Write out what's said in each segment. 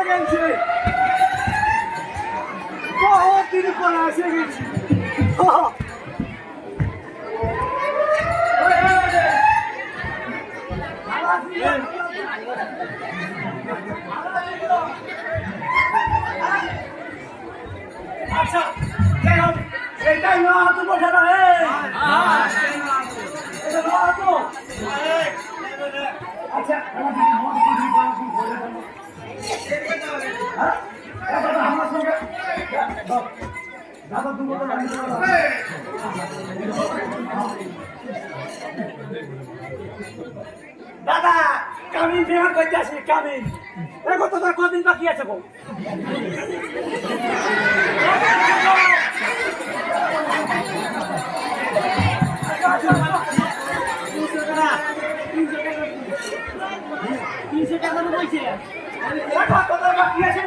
গেছে বহুত দিন পর আসে গেছি আচ্ছা এটাই না তো বসে না আচ্ছা আমার সঙ্গে দাদা কামিন ফেমার করতে আসি কামিন দেখো তো তোর কদিন বাকি আছে গো তিনশো টাকা বলছে বাকি আছে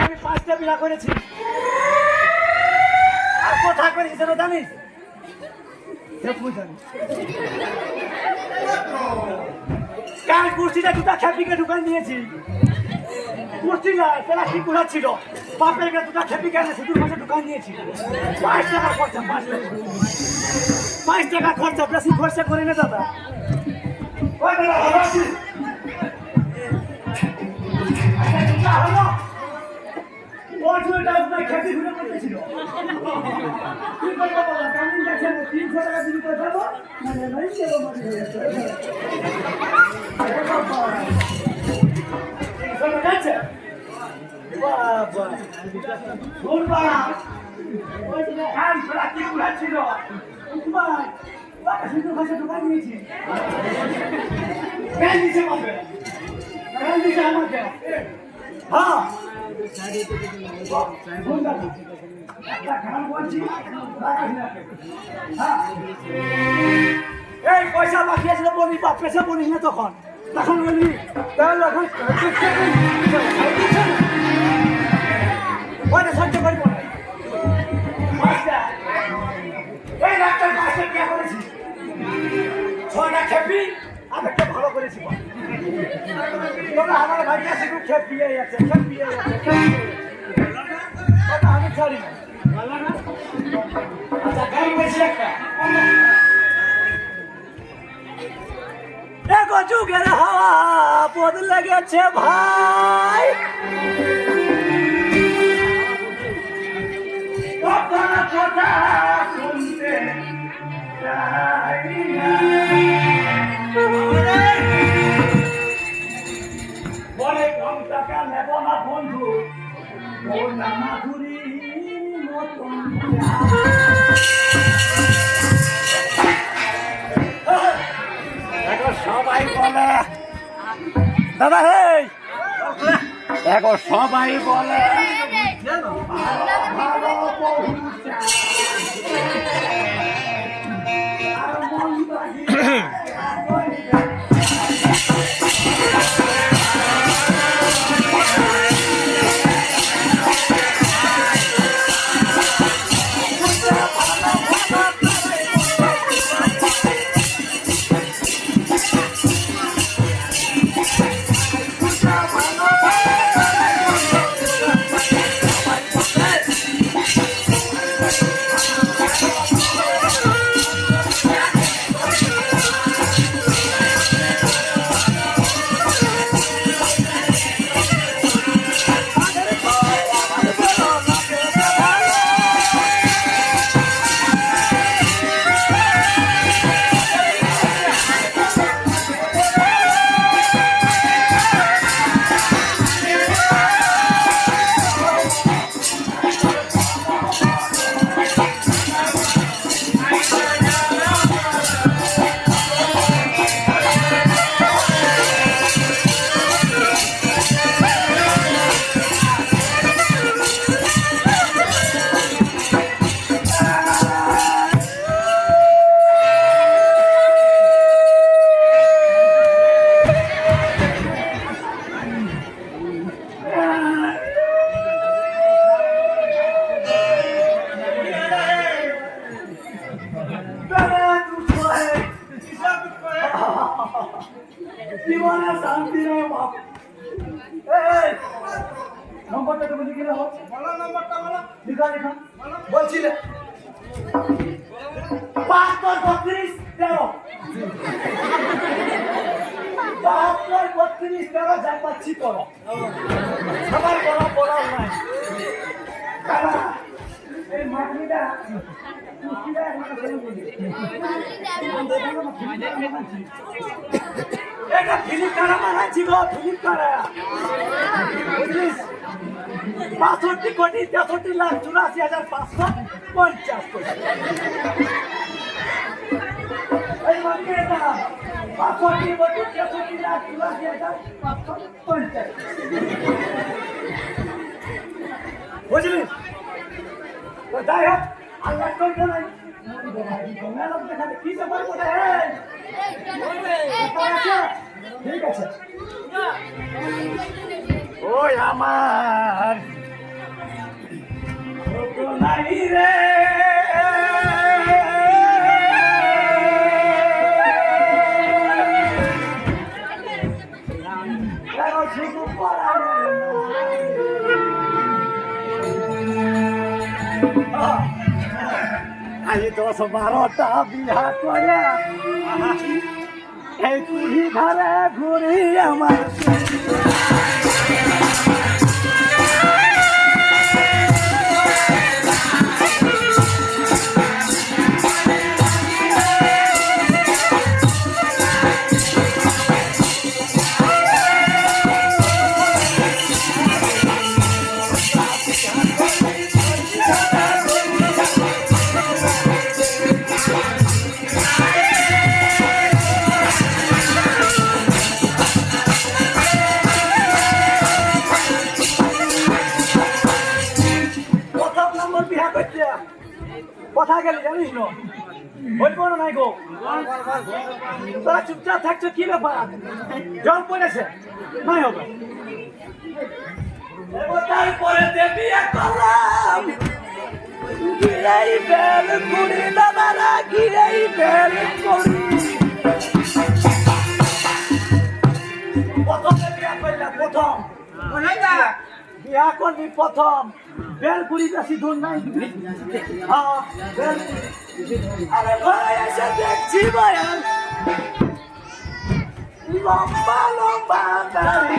আমি 5টা বিয়া করেছি আর কোথায় করেছি সেটা জানিস কাল কুর্সিটা দুটা খেপিকে ঢুকাই নিয়েছি কুর্সি না সেটা ঠিক ছিল বাপের দুটা খেপিকে এনে শুধু মাসে ঢুকাই নিয়েছি 5 টাকা খরচা 5 টাকা খরচা বেশি খরচা করে না দাদা খেপি ঘুরে করতেছিল 300 টাকা দিবি করে দেবো এই পয়সা বাকি আছে বলি বাপ পেশা বলিস না তখন তখন বলবি সহ্য করব না এই ডাক্তার 5টা বিয়ে করেছি 6টা খেপি আমি একটা ভালো করেছি আমার ভাই কাছে খুব খেপিয়ে যাচ্ছে আমি ছাড়ি আচ্ছা গাড়ি বলছি একটা দেখো যুগের হাওয়া বদলে গেছে ভাই কথা শুনতে বলে কম টাকা নেব না বন্ধু ওর না মাধুরী মতন সবাই বলে দাদা হে দেখো সবাই বলে শান্তি রে বাপ এই নম্বরটা তুমি লিখে দাও বলো নম্বরটা বলো লিখা লিখা বলছিলে 72-13 যা পাচ্ছি করো সবার পড়াও নাই কারা এই মাগনিটা এটা ফিলিপ কারা মারাচ্ছি গো ফিলিপ কারা 65,83,84,550 এই মাগনিটা 65,83,84,550 বুঝলি তো যাই হোক আল্লাহ করতে নাই কি ব্যাপার কোথায় ঠিক আছে ওই আমার নাই রে আমি 10-12টা বিহা করে এই কুড়ি ধারে ঘুরি আমার কথা গেলি জানিস না বলবো না নাই গো তোরা চুপচাপ থাকছো কি ব্যাপার জল পড়েছে নাই হবে তারপরে দেবী কলাম গিরাই বেল কুড়ি দাদারা গিরাই বেল কুড়ি প্রথম বিয়া করলা প্রথম বিয়া করবি প্রথম বেলপুরি বেশি দূর নাই হ্যাঁ আরে ঘরে এসে দেখছি বয়ান লম্বা লম্বা দাড়ি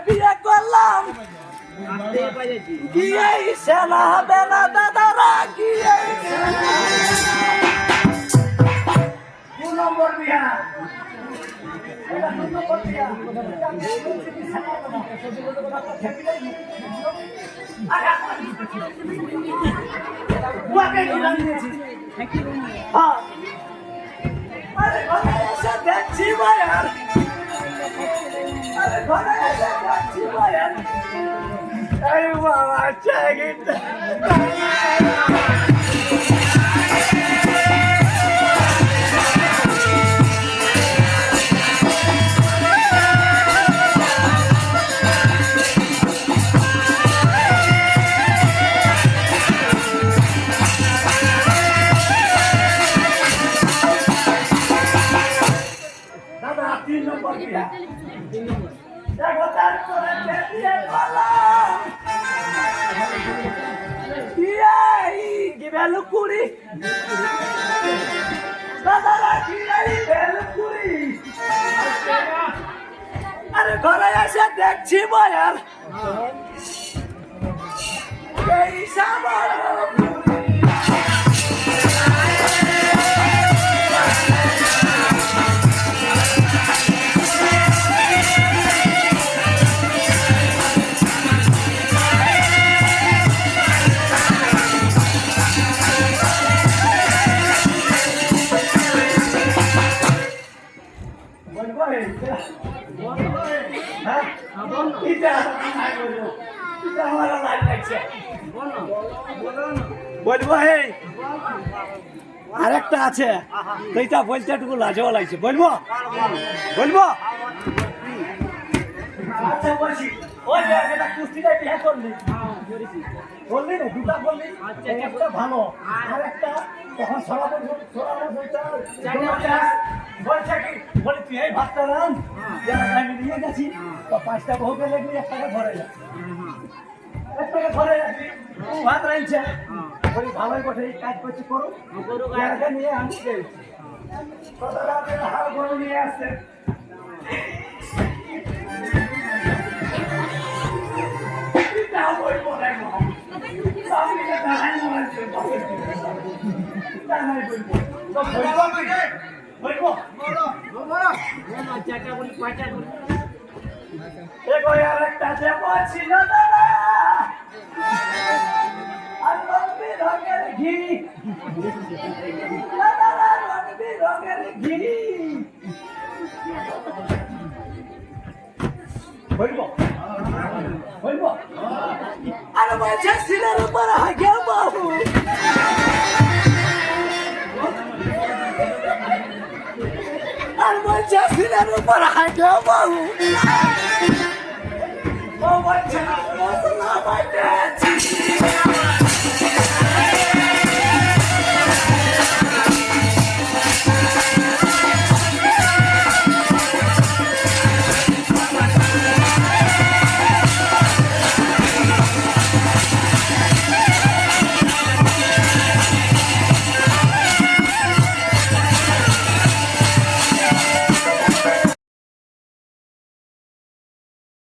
বিয়ে করলাম গিয়ে সেনা হবে না দাদারা গিয়ে 2 নম্বর বিয়া দেখছি ভাইয়ার এই বাবা চাগিত দাদা 3 নম্বর বিয়া দেখো তারপরে দিয়ে পালাম বেলু কুড়ি দাদারা গিরাই বেলু কুড়ি আরে ঘরে এসে দেখছি বয়ার এই সাবার এটা আমার লাইন লাগছে বলো বলো বলবো হে আরেকটা আছে সেইটা বলতে একটু লাজও লাগছে বলবো বলবো আচ্ছা বলছি ওই যেটা কুস্তিটা বিয়ে করলি বললি না দুটা বললি একটা ভালো আর একটা তখন সরাবো বলছে কি বলি তুই এই ভাতটা রান আমি নিয়ে গেছি তো 5টা বহুকে লাগলি 1 টাকা ধরে যা 1 টাকা ধরে রাখবি ভাত রাইছে বলি ভালোই বটে এই কাজ করছি করো নিয়ে আমি হাল গরু নিয়ে আসছে বলবো বলবো আরে বলছে সিলের উপর হাগে বাবু আর বলছে সিলের উপর হাগে বাবু ও বলছে